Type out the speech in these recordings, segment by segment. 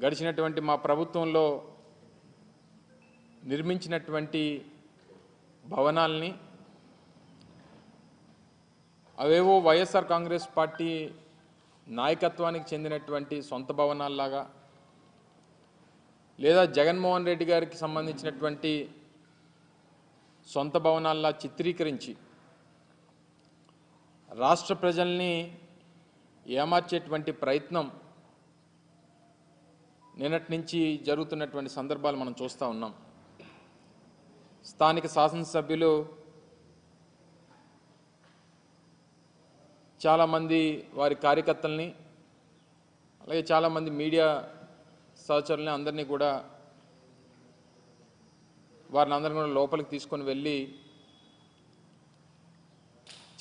గడిచినటువంటి మా ప్రభుత్వంలో నిర్మించినటువంటి భవనాల్ని అవేవో వైఎస్ఆర్ కాంగ్రెస్ పార్టీ నాయకత్వానికి చెందినటువంటి సొంత భవనాల్లాగా లేదా జగన్మోహన్ రెడ్డి గారికి సంబంధించినటువంటి సొంత భవనాల్లా చిత్రీకరించి రాష్ట్ర ప్రజల్ని ఏమార్చేటువంటి ప్రయత్నం నిన్నటి నుంచి జరుగుతున్నటువంటి సందర్భాలు మనం చూస్తూ ఉన్నాం. స్థానిక శాసనసభ్యులు చాలామంది వారి కార్యకర్తల్ని అలాగే చాలామంది మీడియా సహచరుల్ని అందరినీ కూడా వారిని అందరినీ కూడా లోపలికి తీసుకొని వెళ్ళి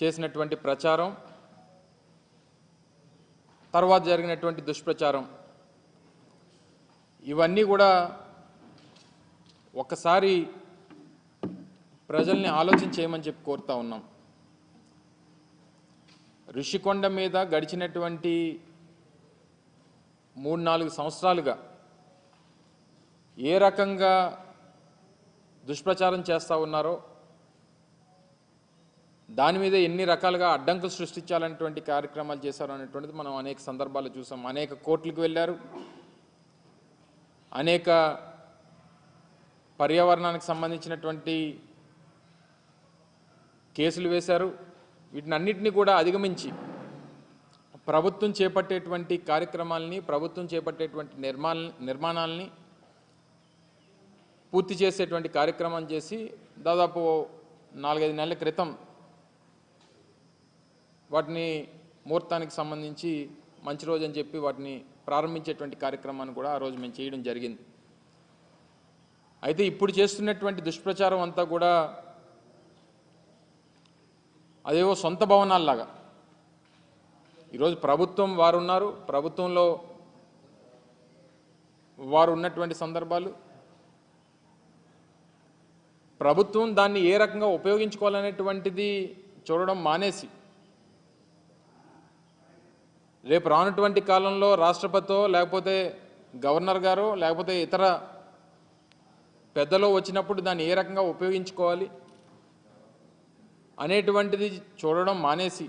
చేసినటువంటి ప్రచారం, తర్వాత జరిగినటువంటి దుష్ప్రచారం, ఇవన్నీ కూడా ఒక్కసారి ప్రజల్ని ఆలోచన చేయమని చెప్పి కోరుతా ఉన్నాం. ఋషికొండ మీద గడిచినటువంటి 3-4 సంవత్సరాలుగా ఏ రకంగా దుష్ప్రచారం చేస్తూ ఉన్నారో, దాని మీద ఎన్ని రకాలుగా అడ్డంకులు సృష్టించాలనేటువంటి కార్యక్రమాలు చేశారు అనేటువంటిది మనం అనేక సందర్భాలు చూసాం. అనేక కోర్టులకు వెళ్ళారు, అనేక పర్యావరణానికి సంబంధించినటువంటి కేసులు వేశారు. వీటిని అన్నిటినీ కూడా అధిగమించి ప్రభుత్వం చేపట్టేటువంటి కార్యక్రమాలని, ప్రభుత్వం చేపట్టేటువంటి నిర్మాణాలని పూర్తి చేసేటువంటి కార్యక్రమం చేసి దాదాపు 4-5 నెలల క్రితం వాటిని ముహూర్తానికి సంబంధించి మంచి రోజు అని చెప్పి వాటిని ప్రారంభించేటువంటి కార్యక్రమాన్ని కూడా ఆ రోజు మేము చేయడం జరిగింది. అయితే ఇప్పుడు చేస్తున్నటువంటి దుష్ప్రచారం అంతా కూడా అదేవో సొంత భవనాల్లాగా, ఈరోజు ప్రభుత్వం వారు ఉన్నారు, ప్రభుత్వంలో వారు ఉన్నటువంటి సందర్భాలు, ప్రభుత్వం దాన్ని ఏ రకంగా ఉపయోగించుకోవాలనేటువంటిది చూడడం మానేసి రేపు రానటువంటి కాలంలో రాష్ట్రపతితో లేకపోతే గవర్నర్ గారో లేకపోతే ఇతర పెద్దలో వచ్చినప్పుడు దాన్ని ఏ రకంగా ఉపయోగించుకోవాలి అనేటువంటిది చూడడం మానేసి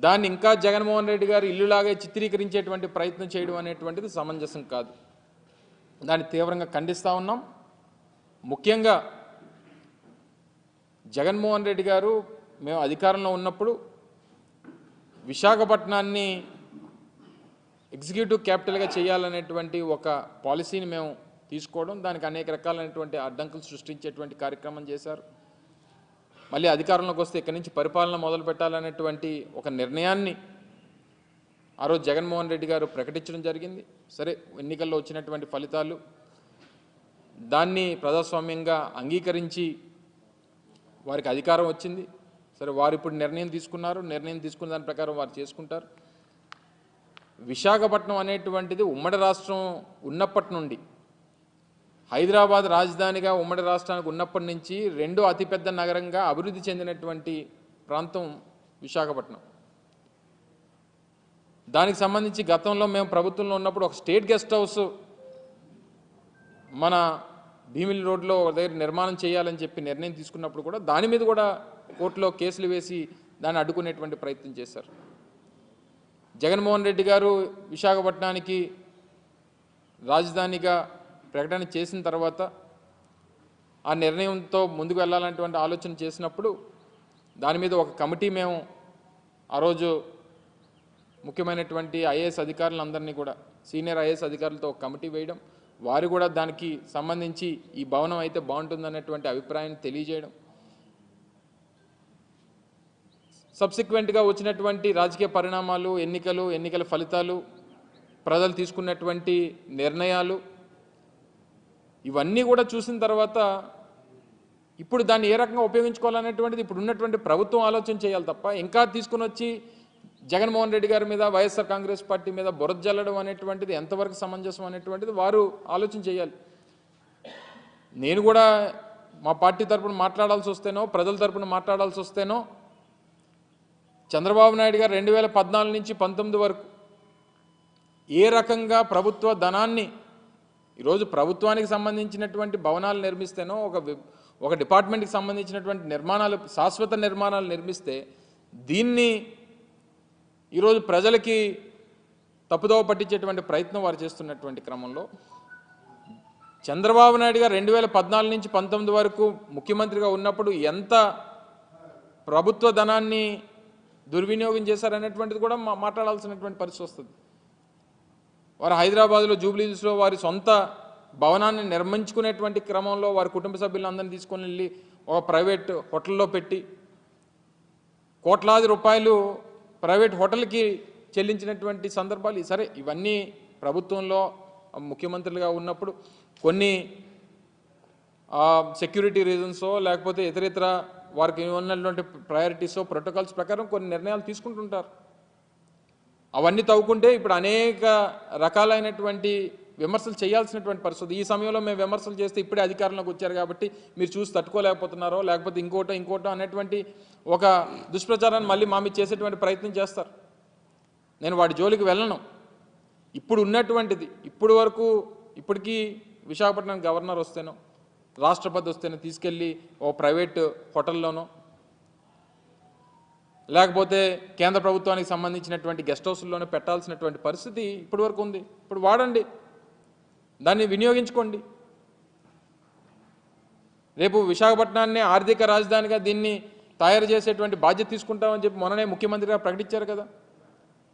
దాన్ని ఇంకా జగన్మోహన్ రెడ్డి గారు ఇల్లులాగే చిత్రీకరించేటువంటి ప్రయత్నం చేయడం అనేటువంటిది సమంజసం కాదు. దాన్ని తీవ్రంగా ఖండిస్తూ ఉన్నాం. ముఖ్యంగా జగన్మోహన్ రెడ్డి గారు మేము అధికారంలో ఉన్నప్పుడు విశాఖపట్నాన్ని ఎగ్జిక్యూటివ్ క్యాపిటల్గా చేయాలనేటువంటి ఒక పాలసీని మేము తీసుకోవడం, దానికి అనేక రకాలైనటువంటి అడ్డంకులు సృష్టించేటువంటి కార్యక్రమం చేశారు. మళ్ళీ అధికారంలోకి వస్తే ఇక్కడి నుంచి పరిపాలన మొదలు పెట్టాలనేటువంటి ఒక నిర్ణయాన్ని ఆ రోజు జగన్మోహన్ రెడ్డి గారు ప్రకటించడం జరిగింది. సరే, ఎన్నికల్లో వచ్చినటువంటి ఫలితాలు దాన్ని ప్రజాస్వామ్యంగా అంగీకరించి వారికి అధికారం వచ్చింది. సరే, వారు ఇప్పుడు నిర్ణయం తీసుకున్నారు, నిర్ణయం తీసుకున్న దాని ప్రకారం వారు చేసుకుంటారు. విశాఖపట్నం అనేటువంటిది ఉమ్మడి రాష్ట్రం ఉన్నప్పటి నుండి, హైదరాబాద్ రాజధానిగా ఉమ్మడి రాష్ట్రానికి ఉన్నప్పటి నుంచి రెండో అతిపెద్ద నగరంగా అభివృద్ధి చెందినటువంటి ప్రాంతం విశాఖపట్నం. దానికి సంబంధించి గతంలో మేము ప్రభుత్వంలో ఉన్నప్పుడు ఒక స్టేట్ గెస్ట్ హౌస్ మన భీమిలి రోడ్లో దగ్గర నిర్మాణం చేయాలని చెప్పి నిర్ణయం తీసుకున్నప్పుడు కూడా దాని మీద కూడా కోర్టులో కేసులు వేసి దాన్ని అడ్డుకునేటువంటి ప్రయత్నం చేశారు. జగన్మోహన్ రెడ్డి గారు విశాఖపట్నానికి రాజధానిగా ప్రకటన చేసిన తర్వాత ఆ నిర్ణయంతో ముందుకు వెళ్ళాలనేటువంటి ఆలోచన చేసినప్పుడు దాని మీద ఒక కమిటీ మేము ఆ రోజు ముఖ్యమైనటువంటి ఐఏఎస్ అధికారులందరినీ కూడా, సీనియర్ ఐఏఎస్ అధికారులతో ఒక కమిటీ వేయడం, వారు కూడా దానికి సంబంధించి ఈ భవనం అయితే బాగుంటుందనేటువంటి అభిప్రాయాన్ని తెలియజేయడం, సబ్సిక్వెంట్గా వచ్చినటువంటి రాజకీయ పరిణామాలు, ఎన్నికల ఫలితాలు, ప్రజలు తీసుకున్నటువంటి నిర్ణయాలు, ఇవన్నీ కూడా చూసిన తర్వాత ఇప్పుడు దాన్ని ఏ రకంగా ఉపయోగించుకోవాలనేటువంటిది ఇప్పుడు ఉన్నటువంటి ప్రభుత్వం ఆలోచన చేయాలి తప్ప ఇంకా తీసుకుని వచ్చి జగన్మోహన్ రెడ్డి గారి మీద, వైఎస్ఆర్ కాంగ్రెస్ పార్టీ మీద బురద జల్లడం అనేటువంటిది ఎంతవరకు సమంజసం అనేటువంటిది వారు ఆలోచన చేయాలి. నేను కూడా మా పార్టీ తరపున మాట్లాడాల్సి వస్తేనో, ప్రజల తరపున మాట్లాడాల్సి వస్తేనో, చంద్రబాబు నాయుడు గారు 2014 నుంచి 19 వరకు ఏ రకంగా ప్రభుత్వ ధనాన్ని ఈరోజు ప్రభుత్వానికి సంబంధించినటువంటి భవనాలు నిర్మిస్తేనో ఒక డిపార్ట్మెంట్కి సంబంధించినటువంటి నిర్మాణాలు శాశ్వత నిర్మాణాలు నిర్మిస్తే దీన్ని ఈరోజు ప్రజలకి తప్పుదోవ పట్టించేటువంటి ప్రయత్నం వారు చేస్తున్నటువంటి క్రమంలో చంద్రబాబు నాయుడు గారు 2014 నుంచి 19 వరకు ముఖ్యమంత్రిగా ఉన్నప్పుడు ఎంత ప్రభుత్వ ధనాన్ని దుర్వినియోగం చేశారనేటువంటిది కూడా మాట్లాడాల్సినటువంటి పరిస్థితి వస్తుంది. వారు హైదరాబాద్లో జూబ్లీహిల్స్లో వారి సొంత భవనాన్ని నిర్మించుకునేటువంటి క్రమంలో వారి కుటుంబ సభ్యులందరినీ తీసుకొని వెళ్ళి ఒక ప్రైవేట్ హోటల్లో పెట్టి కోట్లాది రూపాయలు ప్రైవేట్ హోటల్కి చెల్లించినటువంటి సందర్భాలు సరే ఇవన్నీ ప్రభుత్వంలో ముఖ్యమంత్రులుగా ఉన్నప్పుడు కొన్ని సెక్యూరిటీ రీజన్సో లేకపోతే ఇతర వారికి ఉన్నటువంటి ప్రయారిటీసో ప్రోటోకాల్స్ ప్రకారం కొన్ని నిర్ణయాలు తీసుకుంటుంటారు. అవన్నీ తవ్వుకుంటే ఇప్పుడు అనేక రకాలైనటువంటి విమర్శలు చేయాల్సినటువంటి పరిస్థితి. ఈ సమయంలో మేము విమర్శలు చేస్తే ఇప్పుడే అధికారంలోకి వచ్చారు కాబట్టి మీరు చూసి తట్టుకోలేకపోతున్నారో లేకపోతే ఇంకోటో అనేటువంటి ఒక దుష్ప్రచారాన్ని మళ్ళీ మా మీద చేసేటువంటి ప్రయత్నం చేస్తారు. నేను వాటి జోలికి వెళ్ళను. ఇప్పుడు ఉన్నటువంటిది ఇప్పటికీ విశాఖపట్నం గవర్నర్ వస్తేనో రాష్ట్రపతి వస్తేనో తీసుకెళ్ళి ఓ ప్రైవేట్ హోటల్లోనో లేకపోతే కేంద్ర ప్రభుత్వానికి సంబంధించినటువంటి గెస్ట్ హౌస్లోనే పెట్టాల్సినటువంటి పరిస్థితి ఇప్పటివరకు ఉంది. ఇప్పుడు వాడండి, దాన్ని వినియోగించుకోండి. రేపు విశాఖపట్నాన్ని ఆర్థిక రాజధానిగా దీన్ని తయారు చేసేటువంటి బాధ్యత తీసుకుంటామని చెప్పి మొన్ననే ముఖ్యమంత్రిగా ప్రకటించారు కదా.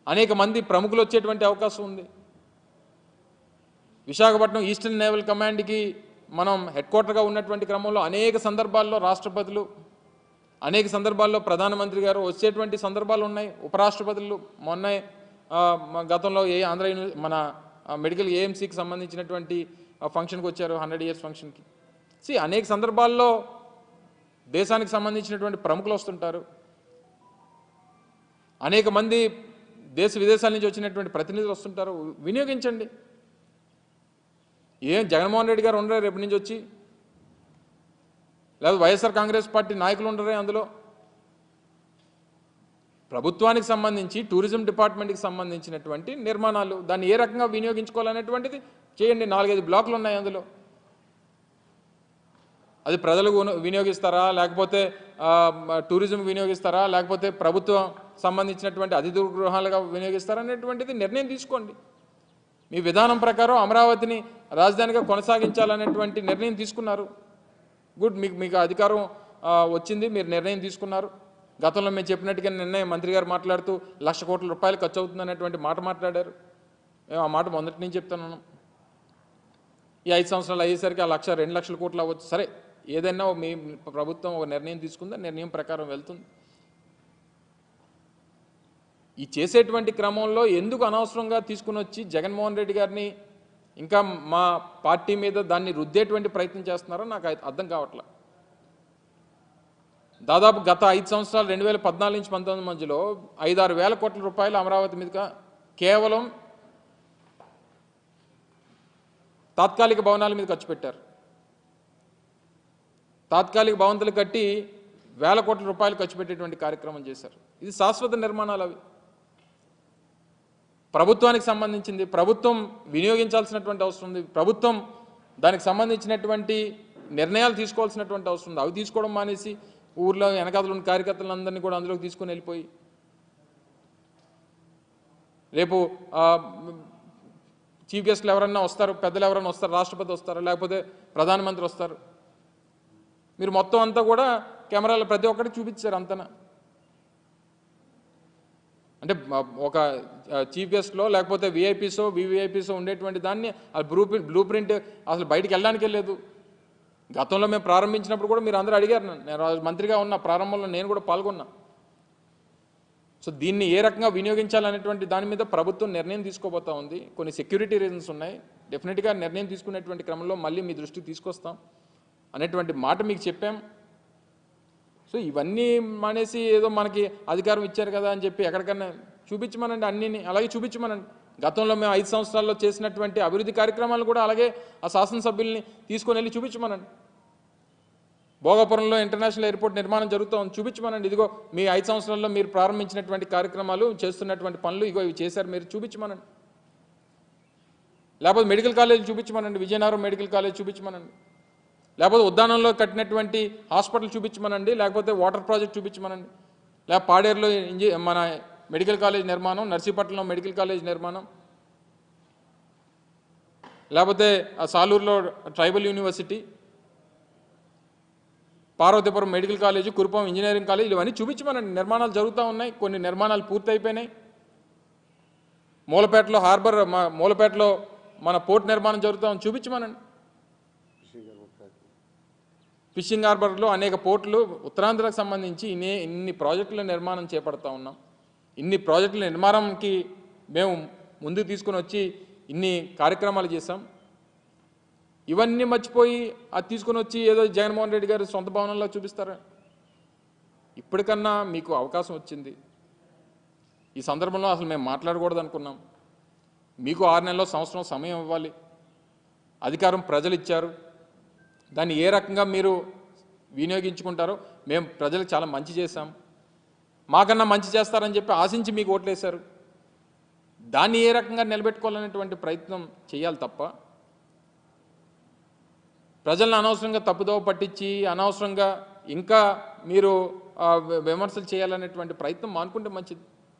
అనేక మంది ప్రముఖులు వచ్చేటువంటి అవకాశం ఉంది. విశాఖపట్నం ఈస్టర్న్ నేవల్ కమాండ్కి మనం హెడ్ క్వార్టర్గా ఉన్నటువంటి క్రమంలో అనేక సందర్భాల్లో రాష్ట్రపతులు అనేక సందర్భాల్లో ప్రధానమంత్రి గారు వచ్చేటువంటి సందర్భాలు ఉన్నాయి. ఉపరాష్ట్రపతులు మొన్న గతంలో మన మెడికల్ ఏఎంసీకి సంబంధించినటువంటి ఫంక్షన్కి వచ్చారు, 100 years ఫంక్షన్కి. అనేక సందర్భాల్లో దేశానికి సంబంధించినటువంటి ప్రముఖులు వస్తుంటారు. అనేక మంది దేశ విదేశాల నుంచి వచ్చినటువంటి ప్రతినిధులు వస్తుంటారు. వినియోగించండి. జగన్మోహన్ రెడ్డి గారు ఉండరు రేపటి నుంచి వచ్చి, లేదా వైఎస్ఆర్ కాంగ్రెస్ పార్టీ నాయకులు ఉండరే అందులో. ప్రభుత్వానికి సంబంధించి టూరిజం డిపార్ట్మెంట్కి సంబంధించినటువంటి నిర్మాణాలు దాన్ని ఏ రకంగా వినియోగించుకోవాలనేటువంటిది చేయండి. 4-5 బ్లాకులు ఉన్నాయి అందులో. అది ప్రజలకు వినియోగిస్తారా లేకపోతే టూరిజం వినియోగిస్తారా లేకపోతే ప్రభుత్వం సంబంధించినటువంటి అతిథి గృహాలుగా వినియోగిస్తారా అనేటువంటిది నిర్ణయం తీసుకోండి. మీ విధానం ప్రకారం అమరావతిని రాజధానిగా కొనసాగించాలనేటువంటి నిర్ణయం తీసుకున్నారు. గుడ్, మీకు అధికారం వచ్చింది, మీరు నిర్ణయం తీసుకున్నారు. గతంలో మేము చెప్పినట్టుగా నిర్ణయం మంత్రి గారు మాట్లాడుతూ 1,00,000 కోట్ల రూపాయలు ఖర్చు అవుతుంది అనేటువంటి మాట మాట్లాడారు. మేము ఆ మాట మొదటి నుంచి చెప్తున్నాను. ఈ 5 సంవత్సరాలు అయ్యేసరికి ఆ 1,00,000 2 లక్షల కోట్లు అవ్వచ్చు. సరే, ఏదైనా మీ ప్రభుత్వం ఒక నిర్ణయం తీసుకుందా, నిర్ణయం ప్రకారం వెళ్తుంది. ఈ చేసేటువంటి క్రమంలో ఎందుకు అనవసరంగా తీసుకుని వచ్చి జగన్మోహన్ రెడ్డి గారిని ఇంకా మా పార్టీ మీద దాన్ని రుద్దేటువంటి ప్రయత్నం చేస్తున్నారో నాకు అర్థం కావట్లేదు. దాదాపు గత 5 సంవత్సరాలు 2014 నుంచి 19 మధ్యలో 5-6 వేల కోట్ల రూపాయలు అమరావతి మీదుగా కేవలం తాత్కాలిక భవనాల మీద ఖర్చు పెట్టారు. తాత్కాలిక భవంతులు కట్టి వేల కోట్ల రూపాయలు ఖర్చు పెట్టేటువంటి కార్యక్రమం చేశారు. ఇది శాశ్వత నిర్మాణాలు. అవి ప్రభుత్వానికి సంబంధించింది, ప్రభుత్వం వినియోగించాల్సినటువంటి అవసరం ఉంది. ప్రభుత్వం దానికి సంబంధించినటువంటి నిర్ణయాలు తీసుకోవాల్సినటువంటి అవసరం ఉంది. అవి తీసుకోవడం మానేసి ఊర్లో వెనకాతలు ఉన్న కార్యకర్తలందరినీ కూడా అందులోకి తీసుకొని వెళ్ళిపోయి రేపు చీఫ్ గెస్ట్లు ఎవరన్నా వస్తారు, పెద్దలు ఎవరన్నా వస్తారు, రాష్ట్రపతి వస్తారు, లేకపోతే ప్రధానమంత్రి వస్తారు. మీరు మొత్తం అంతా కూడా కెమెరాలు ప్రతి ఒక్కరికి చూపించారు అంతనా. అంటే ఒక చీఫ్ గెస్ట్లో లేకపోతే విఐపీసో వివిఐపీసో ఉండేటువంటి దాన్ని బ్లూ ప్రింట్ అసలు బయటికి వెళ్ళడానికి లేదు. గతంలో మేము ప్రారంభించినప్పుడు కూడా మీరు అందరూ అడిగారు. నేను మంత్రిగా ఉన్న ప్రారంభంలో నేను కూడా పాల్గొన్నా. సో దీన్ని ఏ రకంగా వినియోగించాలనేటువంటి దాని మీద ప్రభుత్వం నిర్ణయం తీసుకోబోతా ఉంది. కొన్ని సెక్యూరిటీ రీజన్స్ ఉన్నాయి. డెఫినెట్గా నిర్ణయం తీసుకునేటువంటి క్రమంలో మళ్ళీ మీ దృష్టికి తీసుకొస్తాం అనేటువంటి మాట మీకు చెప్పాం. సో ఇవన్నీ మానేసి ఏదో మనకి అధికారం ఇచ్చారు కదా అని చెప్పి ఎక్కడికన్నా చూపించమనండి, అన్నీ అలాగే చూపించమనండి. గతంలో మేము 5 సంవత్సరాల్లో చేసినటువంటి అభివృద్ధి కార్యక్రమాలు కూడా అలాగే ఆ శాసనసభ్యుల్ని తీసుకొని వెళ్ళి చూపించమనండి. భోగాపురంలో ఇంటర్నేషనల్ ఎయిర్పోర్ట్ నిర్మాణం జరుగుతోంది, చూపించమనండి. ఇదిగో మీ 5 సంవత్సరాల్లో మీరు ప్రారంభించినటువంటి కార్యక్రమాలు, చేస్తున్నటువంటి పనులు, ఇగో ఇవి చేశారు, మీరు చూపించమనండి. లేకపోతే మెడికల్ కాలేజ్ చూపించమనండి, విజయనగరం మెడికల్ కాలేజ్ చూపించమనండి, లేకపోతే ఉద్దానంలో కట్టినటువంటి హాస్పిటల్ చూపించమనండి, లేకపోతే వాటర్ ప్రాజెక్ట్ చూపించమనండి, లేకపోతే పాడేరులో మన మెడికల్ కాలేజ్ నిర్మాణం, నర్సీపట్నంలో మెడికల్ కాలేజ్ నిర్మాణం, లేకపోతే సాలూరులో tribal university, Parvathipuram medical college, Kurupam engineering college, ఇవన్నీ చూపించమనండి. నిర్మాణాలు జరుగుతూ ఉన్నాయి, కొన్ని నిర్మాణాలు పూర్తయిపోయినాయి. మూలపేటలో హార్బర్, మూలపేటలో మన పోర్ట్ నిర్మాణం జరుగుతామని చూపించమనండి. ఫిషింగ్ హార్బర్లో అనేక పోర్టులు ఉత్తరాంధ్రకు సంబంధించి ఇన్ని ప్రాజెక్టుల నిర్మాణం చేపడతా ఉన్నాం. ఇన్ని ప్రాజెక్టుల నిర్మాణంకి మేము ముందుకు తీసుకొని వచ్చి ఇన్ని కార్యక్రమాలు చేశాం. ఇవన్నీ మర్చిపోయి అది తీసుకొని వచ్చి ఏదో జగన్మోహన్ రెడ్డి గారు సొంత భవనంలో చూపిస్తారా? ఇప్పటికన్నా మీకు అవకాశం వచ్చింది. ఈ సందర్భంలో అసలు మేము మాట్లాడకూడదు అనుకున్నాం. మీకు 6 నెలల్లో సంవత్సరం సమయం ఇవ్వాలి. అధికారం ప్రజలు ఇచ్చారు, దాన్ని ఏ రకంగా మీరు వినియోగించుకుంటారో. మేము ప్రజలకు చాలా మంచి చేశాం, మాకన్నా మంచి చేస్తారని చెప్పి ఆశించి మీకు ఓట్లేశారు. దాన్ని ఏ రకంగా నిలబెట్టుకోవాలనేటువంటి ప్రయత్నం చేయాలి తప్ప ప్రజలను అనవసరంగా తప్పుదోవ పట్టించి అనవసరంగా ఇంకా మీరు విమర్శలు చేయాలనేటువంటి ప్రయత్నం మానుకుంటే మంచిది.